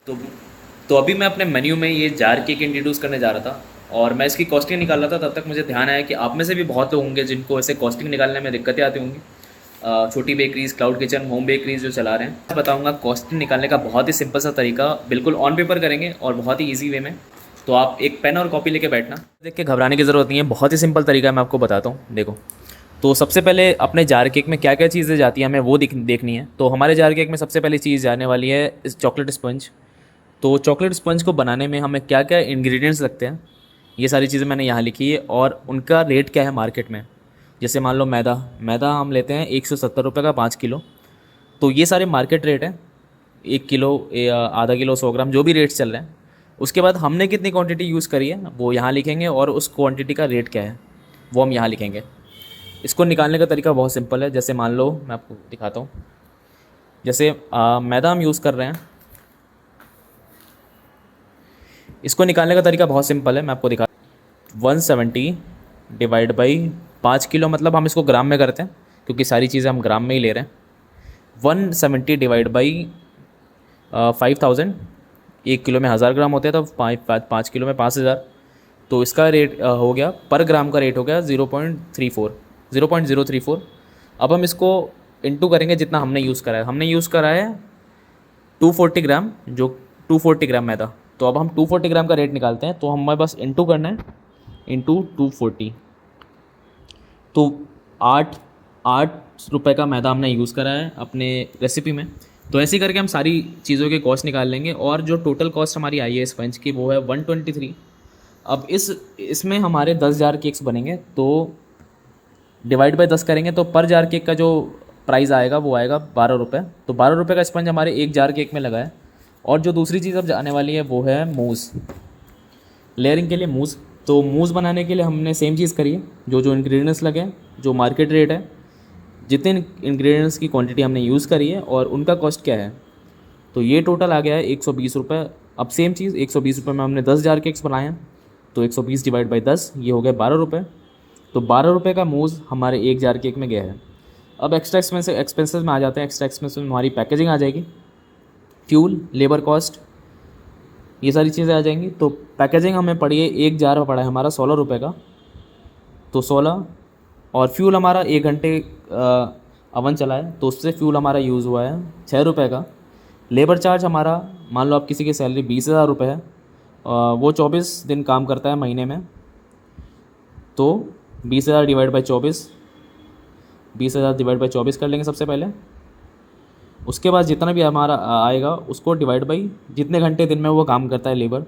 तो तो अभी मैं अपने मेन्यू में ये जार केक इंट्रोड्यूस करने जा रहा था और मैं इसकी कॉस्टिंग निकाल रहा था। तब तक मुझे ध्यान आया कि आप में से भी बहुत लोग होंगे जिनको ऐसे कॉस्टिंग निकालने में दिक्कतें आती होंगी। छोटी bakeries, cloud kitchen, home bakeries जो चला रहे हैं, मैं बताऊंगा कॉस्टिंग निकालने का बहुत ही सिंपल सा तरीका, बिल्कुल ऑन पेपर करेंगे और बहुत ही ईजी वे में। तो आप एक पेन और कॉपी लेके बैठना, देख के घबराने की ज़रूरत नहीं है, बहुत ही सिंपल तरीका है, मैं आपको बताता हूँ। देखो, तो सबसे पहले अपने जार केक में क्या क्या चीज़ें जाती हैं हमें वो देखनी है। तो हमारे जार केक में सबसे पहली चीज़ जाने वाली है इस चॉकलेट स्पंज। तो चॉकलेट स्पंज को बनाने में हमें क्या क्या इंग्रेडिएंट्स लगते हैं, ये सारी चीज़ें मैंने यहाँ लिखी है और उनका रेट क्या है मार्केट में। जैसे मान लो मैदा मैदा हम लेते हैं 170 रुपये का 5 किलो। तो ये सारे मार्केट रेट हैं, 1 किलो आधा किलो 100 ग्राम जो भी रेट्स चल रहे हैं। उसके बाद हमने कितनी क्वांटिटी यूज़ करी है वो यहाँ लिखेंगे और उस क्वांटिटी का रेट क्या है वो हम यहाँ लिखेंगे। इसको निकालने का तरीका बहुत सिंपल है। जैसे मान लो मैं आपको दिखाता हूँ, जैसे मैदा हम यूज़ कर रहे हैं, इसको निकालने का तरीका बहुत सिंपल है, मैं आपको दिखा 170 डिवाइड बाई 5 किलो, मतलब हम इसको ग्राम में करते हैं क्योंकि सारी चीज़ें हम ग्राम में ही ले रहे हैं। 170 डिवाइड बाई 5000, 1 किलो में 1000 ग्राम होते हैं, तो 5 किलो में 5000। तो इसका रेट हो गया, पर ग्राम का रेट हो गया 0.034। अब हम इसको इंटू करेंगे जितना हमने यूज़ करा है। हमने यूज़ करा है 240 ग्राम, जो 240 ग्राम मैदा। तो अब हम 240 ग्राम का रेट निकालते हैं, तो हमें बस इंटू करना है, इंटू 240। तो 8 रुपये का मैदा हमने यूज़ करा है अपने रेसिपी में। तो ऐसे ही करके हम सारी चीज़ों के कॉस्ट निकाल लेंगे और जो टोटल कॉस्ट हमारी आई है स्पंज की वो है 123। अब इसमें हमारे 10,000 केक्स बनेंगे, तो डिवाइड बाई 10 करेंगे तो पर जार केक का जो प्राइस आएगा वो आएगा 12 रुपये। तो 12 रुपये का स्पंज हमारे एक जार केक में लगा है। और जो दूसरी चीज़ अब जाने वाली है वो है मूज़, लेयरिंग के लिए मूज़। तो मूज़ बनाने के लिए हमने सेम चीज़ करी है, जो जो इंग्रेडिएंट्स लगे हैं, जो मार्केट रेट है, जितने इंग्रेडिएंट्स की क्वांटिटी हमने यूज़ करी है और उनका कॉस्ट क्या है, तो ये टोटल आ गया है 120 रुपये। अब सेम चीज़ 120 रुपये में हमने 10,000 केक्स बनाए हैं, तो 120 डिवाइड बाई 10 ये हो गया 12 रुपये। तो 12 रुपये का मूज़ हमारे एक जार केक में गया है। अब एक्स्ट्रा एक्सपेंसेस में आ जाते हैं। एक्स्ट्रा एक्सपेंसेस में हमारी पैकेजिंग आ जाएगी, फ्यूल, लेबर कॉस्ट, ये सारी चीज़ें आ जाएंगी। तो पैकेजिंग हमें पड़ी है, एक जार पड़ा है हमारा 16 रुपये का, तो 16। और फ्यूल हमारा 1 घंटे अवन चला है, तो उससे फ्यूल हमारा यूज़ हुआ है 6 रुपये का। लेबर चार्ज हमारा, मान लो आप किसी की सैलरी 20,000 रुपये है, वो 24 दिन काम करता है महीने में, तो 20,000 डिवाइड बाई 24, 20,000 डिवाइड बाई 24 कर लेंगे सबसे पहले। उसके बाद जितना भी हमारा आएगा उसको डिवाइड बाई जितने घंटे दिन में वो काम करता है लेबर।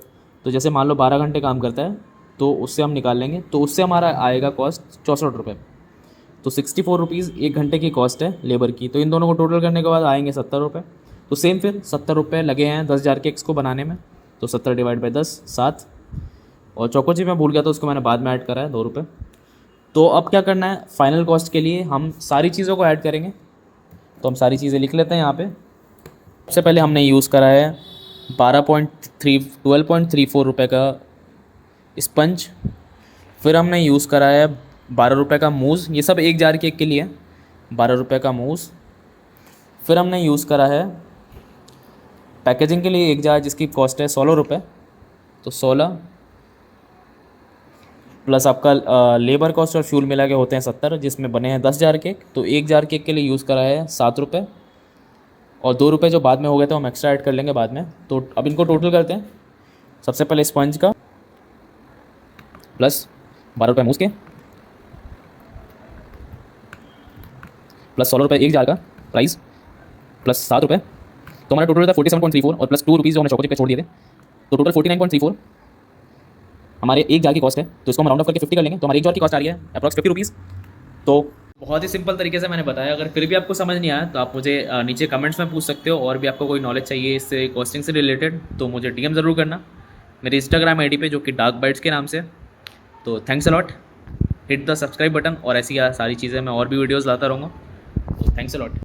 तो जैसे मान लो 12 घंटे काम करता है, तो उससे हम निकाल लेंगे, तो उससे हमारा आएगा कॉस्ट 64 रुपये। तो 64 रुपीज़ 1 घंटे की कॉस्ट है लेबर की। तो इन दोनों को टोटल करने के बाद आएंगे 70 रुपये। तो सेम फिर 70 रुपये लगे हैं 10,000 केक्स को बनाने में, तो 70 डिवाइड बाई 10 7। और चोको चिप मैं भूल गया था, उसको मैंने बाद में ऐड करा है 2 रुपये। तो अब क्या करना है, फाइनल कॉस्ट के लिए हम सारी चीज़ों को ऐड करेंगे। तो हम सारी चीज़ें लिख लेते हैं यहाँ पे। सबसे पहले हमने यूज़ करा है 12.34 रुपये का स्पंज। फिर हमने यूज़ करा है 12 रुपये का मूज़, ये सब एक जार केक के लिए 12 रुपये का मूज़। फिर हमने यूज़ करा है पैकेजिंग के लिए एक जार जिसकी कॉस्ट है 16 रुपये, तो 16 प्लस आपका लेबर कॉस्ट और फ्यूल मिला के होते हैं 70, जिसमें बने हैं 10,000 केक। तो एक जार केक के लिए यूज़ करा है 7 रुपये, और 2 रुपये जो बाद में हो गए तो हम एक्स्ट्रा ऐड कर लेंगे बाद में। तो अब इनको टोटल करते हैं। सबसे पहले स्पंज का प्लस 12 रुपये मूस के प्लस 16 रुपये एक जार का प्राइस प्लस 7 रुपये, तो हमारा टोटल था 47.34, और प्लस 2 रुपीज़ जो हमने चॉकलेट पे छोड़ दिए थे, तो टोटल 49.34 हमारे एक जार की कॉस्ट है। तो इसको हम राउंड ऑफ करके 50 कर लेंगे, तो हमारे एक जार की कॉस्ट आ रही है अप्रॉक्स 50 रुपीज़। तो बहुत ही सिंपल तरीके से मैंने बताया। अगर फिर भी आपको समझ नहीं आया तो आप मुझे नीचे कमेंट्स में पूछ सकते हो, और भी आपको कोई नॉलेज चाहिए इससे कॉस्टिंग से रिलेटेड तो मुझे डीएम ज़रूर करना मेरे इंस्टाग्राम आईडी पे, जो कि डार्क बाइट्स के नाम से। तो thanks a lot, hit the subscribe button, और ऐसी सारी चीज़ें मैं और भी वीडियोज़ लाता रहूँगा। तो थैंक्स अलॉट।